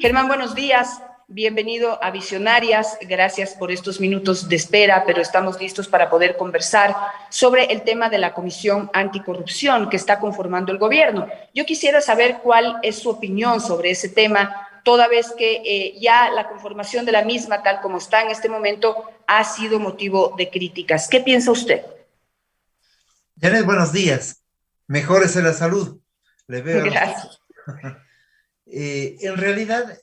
Germán, buenos días. Bienvenido a Visionarias. Gracias por estos minutos de espera, pero estamos listos para poder conversar sobre el tema de la Comisión Anticorrupción que está conformando el gobierno. Yo quisiera saber cuál es su opinión sobre ese tema, toda vez que ya la conformación de la misma, tal como está en este momento, ha sido motivo de críticas. ¿Qué piensa usted? Janet, buenos días. Mejórese la salud. Le veo a los... Gracias. En realidad,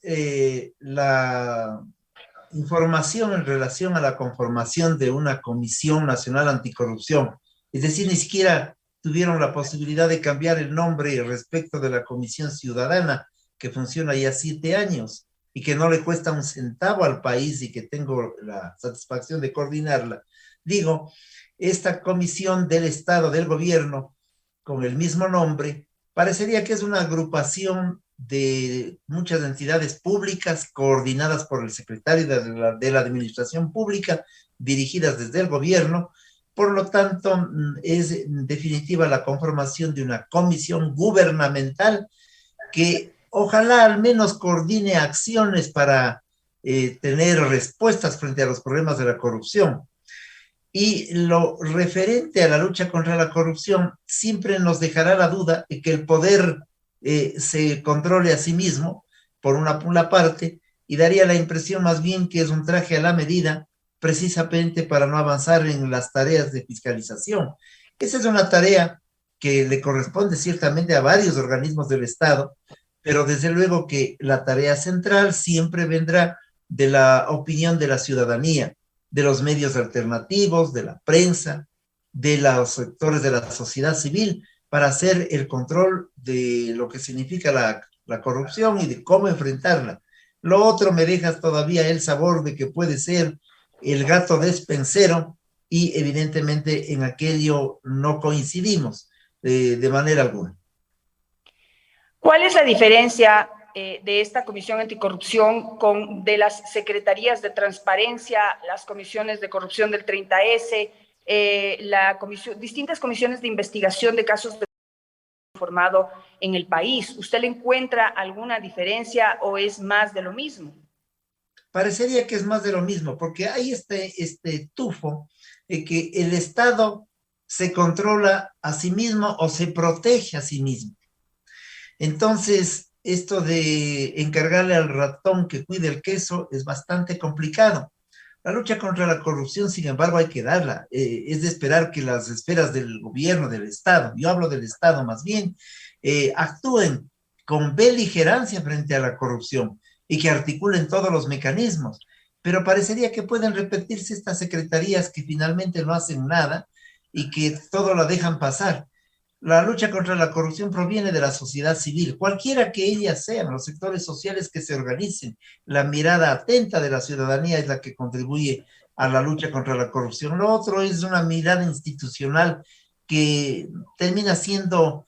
la información en relación a la conformación de una Comisión Nacional Anticorrupción, es decir, ni siquiera tuvieron la posibilidad de cambiar el nombre respecto de la Comisión Ciudadana, que funciona ya 7 años y que no le cuesta un centavo al país y que tengo la satisfacción de coordinarla. Digo, esta comisión del Estado, del gobierno, con el mismo nombre, parecería que es una agrupación de muchas entidades públicas coordinadas por el secretario de la Administración Pública, dirigidas desde el gobierno. Por lo tanto, es en definitiva la conformación de una comisión gubernamental que ojalá al menos coordine acciones para tener respuestas frente a los problemas de la corrupción. Y lo referente a la lucha contra la corrupción siempre nos dejará la duda de que el poder se controle a sí mismo, por una parte, y daría la impresión más bien que es un traje a la medida, precisamente para no avanzar en las tareas de fiscalización. Esa es una tarea que le corresponde ciertamente a varios organismos del Estado, pero desde luego que la tarea central siempre vendrá de la opinión de la ciudadanía, de los medios alternativos, de la prensa, de los sectores de la sociedad civil, para hacer el control de lo que significa la corrupción y de cómo enfrentarla. Lo otro me deja todavía el sabor de que puede ser el gato despensero y evidentemente en aquello no coincidimos de manera alguna. ¿Cuál es la diferencia de esta Comisión Anticorrupción de las secretarías de transparencia, las comisiones de corrupción del 30S, distintas comisiones de investigación de casos de formado en el país? ¿Usted le encuentra alguna diferencia o es más de lo mismo? Parecería que es más de lo mismo, porque hay este tufo de que el Estado se controla a sí mismo o se protege a sí mismo. Entonces, esto de encargarle al ratón que cuide el queso es bastante complicado. La lucha contra la corrupción, sin embargo, hay que darla. Es de esperar que las esferas del gobierno, del Estado, yo hablo del Estado más bien, actúen con beligerancia frente a la corrupción y que articulen todos los mecanismos. Pero parecería que pueden repetirse estas secretarías que finalmente no hacen nada y que todo lo dejan pasar. La lucha contra la corrupción proviene de la sociedad civil, cualquiera que ellas sean, los sectores sociales que se organicen. La mirada atenta de la ciudadanía es la que contribuye a la lucha contra la corrupción. Lo otro es una mirada institucional que termina siendo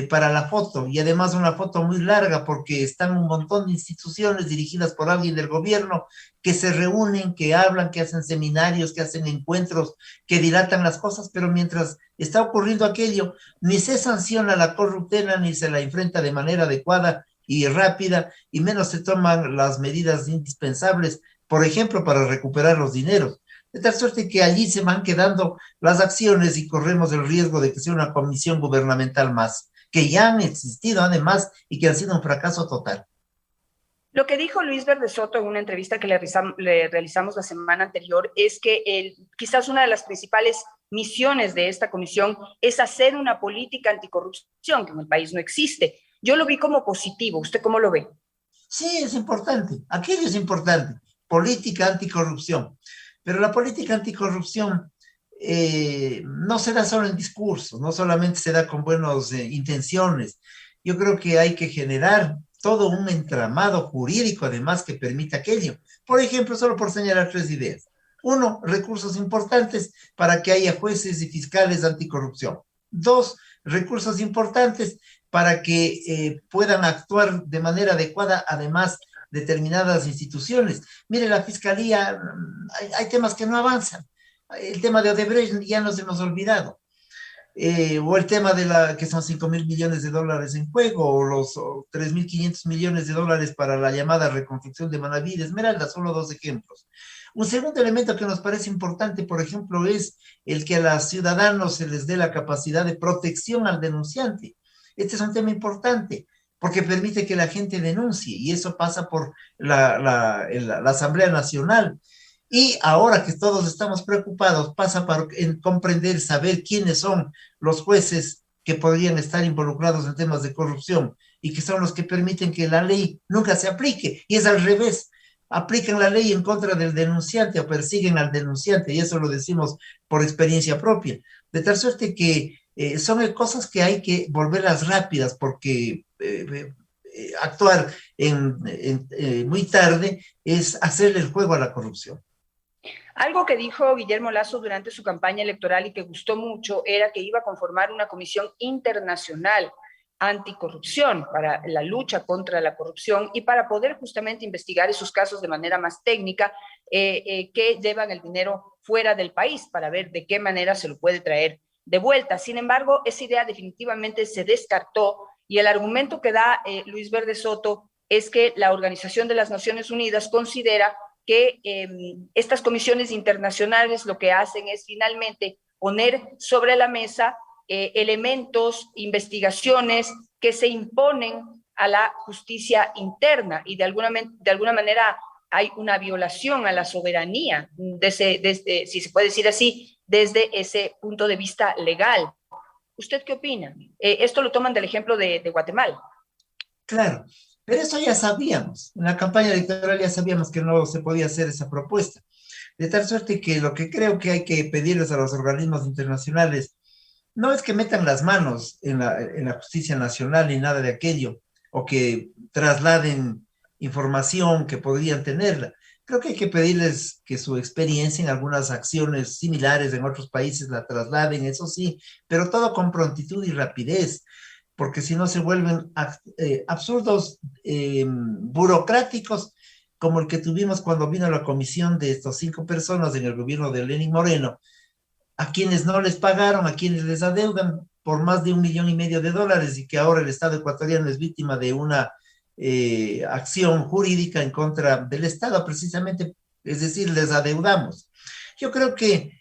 para la foto, y además una foto muy larga porque están un montón de instituciones dirigidas por alguien del gobierno que se reúnen, que hablan, que hacen seminarios, que hacen encuentros, que dilatan las cosas, pero mientras está ocurriendo aquello, ni se sanciona la corruptela, ni se la enfrenta de manera adecuada y rápida, y menos se toman las medidas indispensables, por ejemplo, para recuperar los dineros. De tal suerte que allí se van quedando las acciones y corremos el riesgo de que sea una comisión gubernamental más, que ya han existido además y que han sido un fracaso total. Lo que dijo Luis Verde Soto en una entrevista que le realizamos la semana anterior es que quizás una de las principales misiones de esta comisión es hacer una política anticorrupción que en el país no existe. Yo lo vi como positivo. ¿Usted cómo lo ve? Sí, es importante. Aquello es importante. Política anticorrupción. Pero la política anticorrupción no se da solo en discursos, no solamente se da con buenas intenciones. Yo creo que hay que generar todo un entramado jurídico, además, que permita aquello. Por ejemplo, solo por señalar 3 ideas. Uno, recursos importantes para que haya jueces y fiscales anticorrupción. Dos, recursos importantes para que puedan actuar de manera adecuada, además, determinadas instituciones. Mire, la fiscalía, hay temas que no avanzan. El tema de Odebrecht ya nos hemos olvidado. o el tema que son 5.000 millones de dólares en juego, o los 3.500 millones de dólares para la llamada reconstrucción de Manaví, de Esmeralda, solo dos ejemplos. Un segundo elemento que nos parece importante, por ejemplo, es el que a los ciudadanos se les dé la capacidad de protección al denunciante. Este es un tema importante, porque permite que la gente denuncie, y eso pasa por la Asamblea Nacional. Y ahora que todos estamos preocupados, pasa para comprender, saber quiénes son los jueces que podrían estar involucrados en temas de corrupción y que son los que permiten que la ley nunca se aplique. Y es al revés, aplican la ley en contra del denunciante o persiguen al denunciante, y eso lo decimos por experiencia propia. De tal suerte que son cosas que hay que volverlas rápidas, porque actuar muy tarde es hacerle el juego a la corrupción. Algo que dijo Guillermo Lasso durante su campaña electoral y que gustó mucho era que iba a conformar una comisión internacional anticorrupción para la lucha contra la corrupción y para poder justamente investigar esos casos de manera más técnica que llevan el dinero fuera del país para ver de qué manera se lo puede traer de vuelta. Sin embargo, esa idea definitivamente se descartó y el argumento que da Luis Verde Soto es que la Organización de las Naciones Unidas considera que estas comisiones internacionales lo que hacen es finalmente poner sobre la mesa elementos, investigaciones que se imponen a la justicia interna y de alguna manera hay una violación a la soberanía, desde, si se puede decir así, desde ese punto de vista legal. ¿Usted qué opina? Esto lo toman del ejemplo de Guatemala. Claro, pero eso ya sabíamos. En la campaña electoral ya sabíamos que no se podía hacer esa propuesta. De tal suerte que lo que creo que hay que pedirles a los organismos internacionales no es que metan las manos en la justicia nacional ni nada de aquello, o que trasladen información que podrían tenerla. Creo que hay que pedirles que su experiencia en algunas acciones similares en otros países la trasladen, eso sí, pero todo con prontitud y rapidez, porque si no se vuelven absurdos burocráticos, como el que tuvimos cuando vino la comisión de estos 5 personas en el gobierno de Lenín Moreno, a quienes no les pagaron, a quienes les adeudan por más de $1,5 millones de dólares, y que ahora el Estado ecuatoriano es víctima de una acción jurídica en contra del Estado, precisamente, es decir, les adeudamos. Yo creo que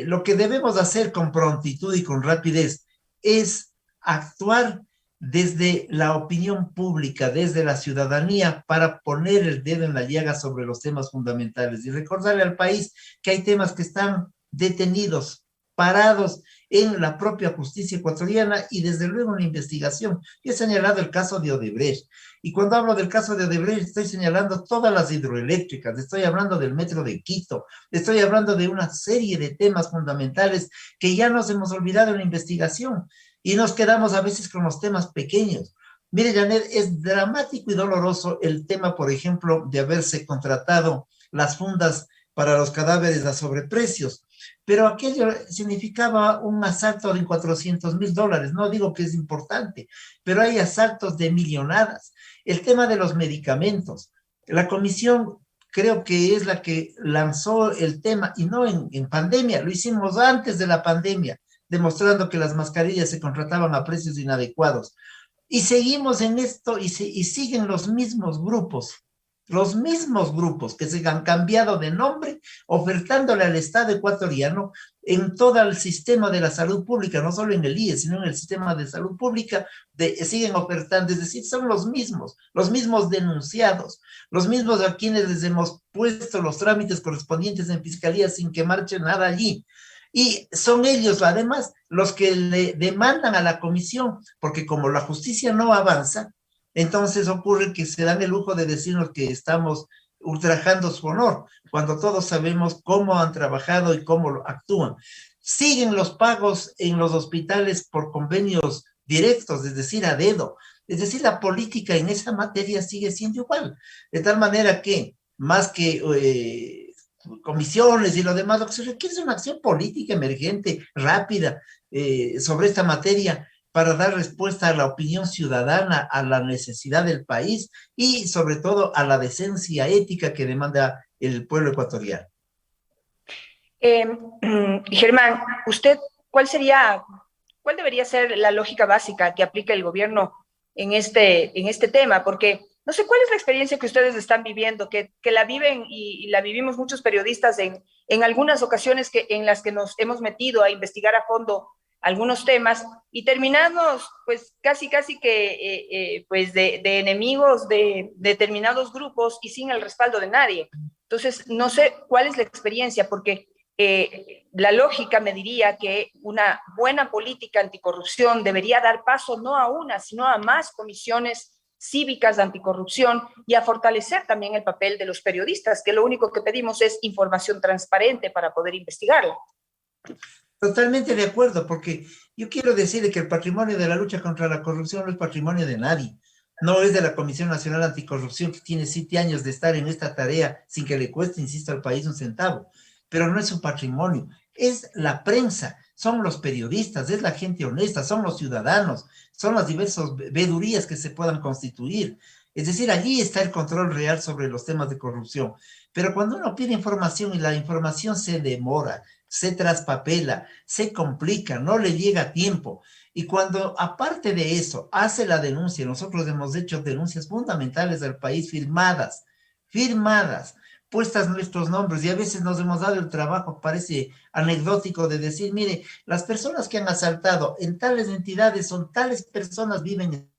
lo que debemos hacer con prontitud y con rapidez es actuar desde la opinión pública, desde la ciudadanía, para poner el dedo en la llaga sobre los temas fundamentales y recordarle al país que hay temas que están detenidos, parados en la propia justicia ecuatoriana y desde luego en la investigación. Yo he señalado el caso de Odebrecht, y cuando hablo del caso de Odebrecht estoy señalando todas las hidroeléctricas, estoy hablando del metro de Quito, estoy hablando de una serie de temas fundamentales que ya nos hemos olvidado en la investigación y nos quedamos a veces con los temas pequeños. Mire, Janet, es dramático y doloroso el tema, por ejemplo, de haberse contratado las fundas para los cadáveres a sobreprecios, pero aquello significaba un asalto de $400,000. No digo que es importante, pero hay asaltos de millonadas. El tema de los medicamentos, la comisión creo que es la que lanzó el tema, y no en pandemia, lo hicimos antes de la pandemia, demostrando que las mascarillas se contrataban a precios inadecuados. Y seguimos en esto y siguen los mismos grupos que se han cambiado de nombre, ofertándole al Estado ecuatoriano en todo el sistema de la salud pública, no solo en el IES, sino en el sistema de salud pública, siguen ofertando, es decir, son los mismos denunciados, los mismos a quienes les hemos puesto los trámites correspondientes en fiscalía sin que marche nada allí. Y son ellos, además, los que le demandan a la comisión, porque como la justicia no avanza, entonces ocurre que se dan el lujo de decirnos que estamos ultrajando su honor, cuando todos sabemos cómo han trabajado y cómo actúan. Siguen los pagos en los hospitales por convenios directos, es decir, a dedo. Es decir, la política en esa materia sigue siendo igual. De tal manera que, más que comisiones y lo demás, lo que se requiere es una acción política emergente, rápida, sobre esta materia, para dar respuesta a la opinión ciudadana, a la necesidad del país y sobre todo a la decencia ética que demanda el pueblo ecuatoriano. Germán, ¿usted cuál sería ¿cuál debería ser la lógica básica que aplica el gobierno en este tema? Porque no sé cuál es la experiencia que ustedes están viviendo, que la viven y la vivimos muchos periodistas en algunas ocasiones en las que nos hemos metido a investigar a fondo algunos temas y terminamos pues casi que pues de enemigos de determinados grupos y sin el respaldo de nadie. Entonces, no sé cuál es la experiencia, porque la lógica me diría que una buena política anticorrupción debería dar paso no a una, sino a más comisiones cívicas de anticorrupción y a fortalecer también el papel de los periodistas, que lo único que pedimos es información transparente para poder investigarla. Totalmente de acuerdo, porque yo quiero decirle que el patrimonio de la lucha contra la corrupción no es patrimonio de nadie. No es de la Comisión Nacional Anticorrupción, que tiene 7 años de estar en esta tarea sin que le cueste, insisto, al país un centavo. Pero no es un patrimonio, es la prensa, son los periodistas, es la gente honesta, son los ciudadanos, son las diversas vedurías que se puedan constituir. Es decir, allí está el control real sobre los temas de corrupción. Pero cuando uno pide información y la información se demora, se traspapela, se complica, no le llega a tiempo. Y cuando, aparte de eso, hace la denuncia, nosotros hemos hecho denuncias fundamentales al país firmadas, puestas nuestros nombres, y a veces nos hemos dado el trabajo, parece anecdótico, de decir, mire, las personas que han asaltado en tales entidades son tales personas, viven.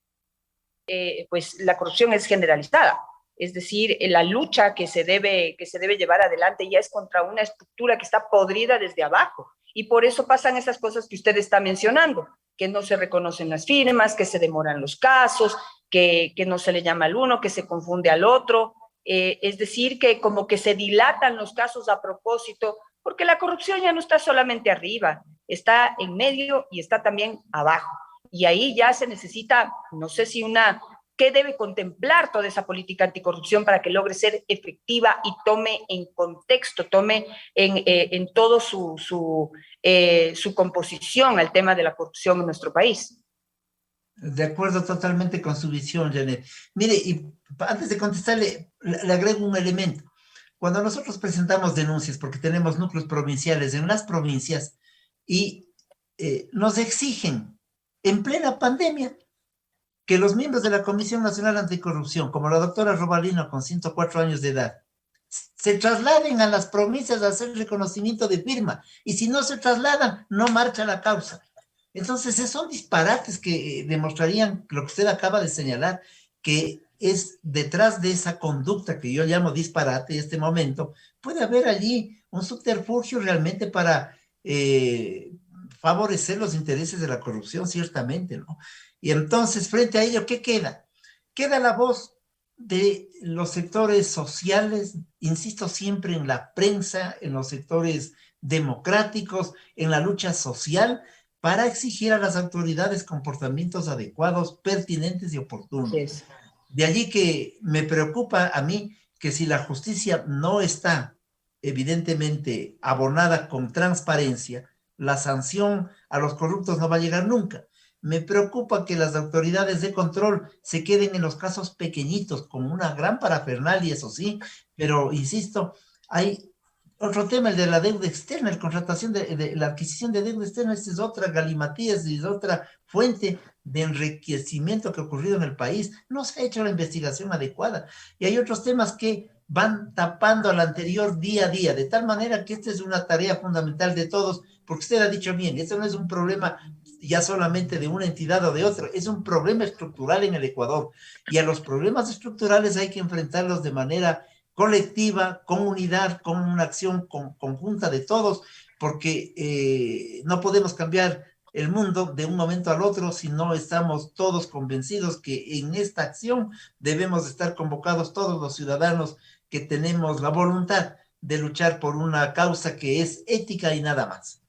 Pues la corrupción es generalizada. Es decir, la lucha que se debe llevar adelante ya es contra una estructura que está podrida desde abajo. Y por eso pasan esas cosas que usted está mencionando, que no se reconocen las firmas, que se demoran los casos, que no se le llama al uno, que se confunde al otro. Es decir, que como que se dilatan los casos a propósito, porque la corrupción ya no está solamente arriba, está en medio y está también abajo. Y ahí ya se necesita, no sé si ¿qué debe contemplar toda esa política anticorrupción para que logre ser efectiva y tome en contexto, tome en todo su composición al tema de la corrupción en nuestro país? De acuerdo totalmente con su visión, Janet. Mire, y antes de contestarle, le agrego un elemento. Cuando nosotros presentamos denuncias, porque tenemos núcleos provinciales en las provincias, y nos exigen en plena pandemia que los miembros de la Comisión Nacional Anticorrupción, como la doctora Robalino con 104 años de edad, se trasladen a las provincias a hacer reconocimiento de firma, y si no se trasladan, no marcha la causa. Entonces, son disparates que demostrarían lo que usted acaba de señalar, que es detrás de esa conducta que yo llamo disparate en este momento, puede haber allí un subterfugio realmente para favorecer los intereses de la corrupción, ciertamente, ¿no? Y entonces, frente a ello, ¿qué queda? Queda la voz de los sectores sociales, insisto siempre en la prensa, en los sectores democráticos, en la lucha social, para exigir a las autoridades comportamientos adecuados, pertinentes y oportunos. Sí. De allí que me preocupa a mí que si la justicia no está evidentemente abonada con transparencia, la sanción a los corruptos no va a llegar nunca. Me preocupa que las autoridades de control se queden en los casos pequeñitos, con una gran parafernalia, eso sí, pero insisto, hay otro tema, el de la deuda externa, la contratación de la adquisición de deuda externa, esta es otra galimatías y es otra fuente de enriquecimiento que ha ocurrido en el país. No se ha hecho la investigación adecuada. Y hay otros temas que van tapando al anterior día a día, de tal manera que esta es una tarea fundamental de todos, porque usted ha dicho bien, esto no es un problema ya solamente de una entidad o de otra, es un problema estructural en el Ecuador. Y a los problemas estructurales hay que enfrentarlos de manera colectiva, con unidad, con una acción conjunta de todos, porque no podemos cambiar el mundo de un momento al otro si no estamos todos convencidos que en esta acción debemos estar convocados todos los ciudadanos que tenemos la voluntad de luchar por una causa que es ética y nada más.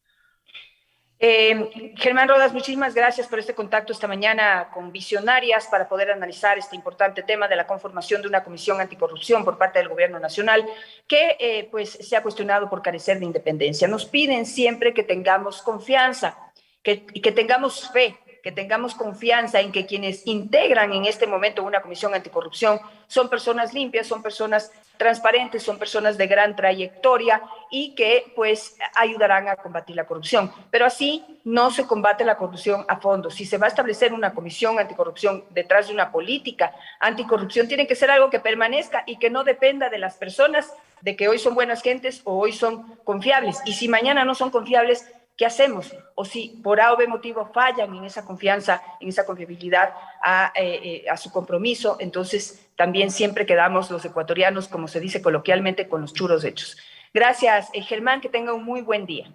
Germán Rodas, muchísimas gracias por este contacto esta mañana con Visionarias para poder analizar este importante tema de la conformación de una comisión anticorrupción por parte del gobierno nacional que pues se ha cuestionado por carecer de independencia. Nos piden siempre que tengamos confianza, que tengamos fe, que tengamos confianza en que quienes integran en este momento una comisión anticorrupción son personas limpias, son personas transparentes, son personas de gran trayectoria y que pues ayudarán a combatir la corrupción. Pero así no se combate la corrupción a fondo. Si se va a establecer una comisión anticorrupción detrás de una política anticorrupción, tiene que ser algo que permanezca y que no dependa de las personas de que hoy son buenas gentes o hoy son confiables. Y si mañana no son confiables, ¿qué hacemos? O si por A o B motivo fallan en esa confianza, en esa confiabilidad a su compromiso, entonces también siempre quedamos los ecuatorianos, como se dice coloquialmente, con los churos hechos. Gracias, Germán, que tenga un muy buen día.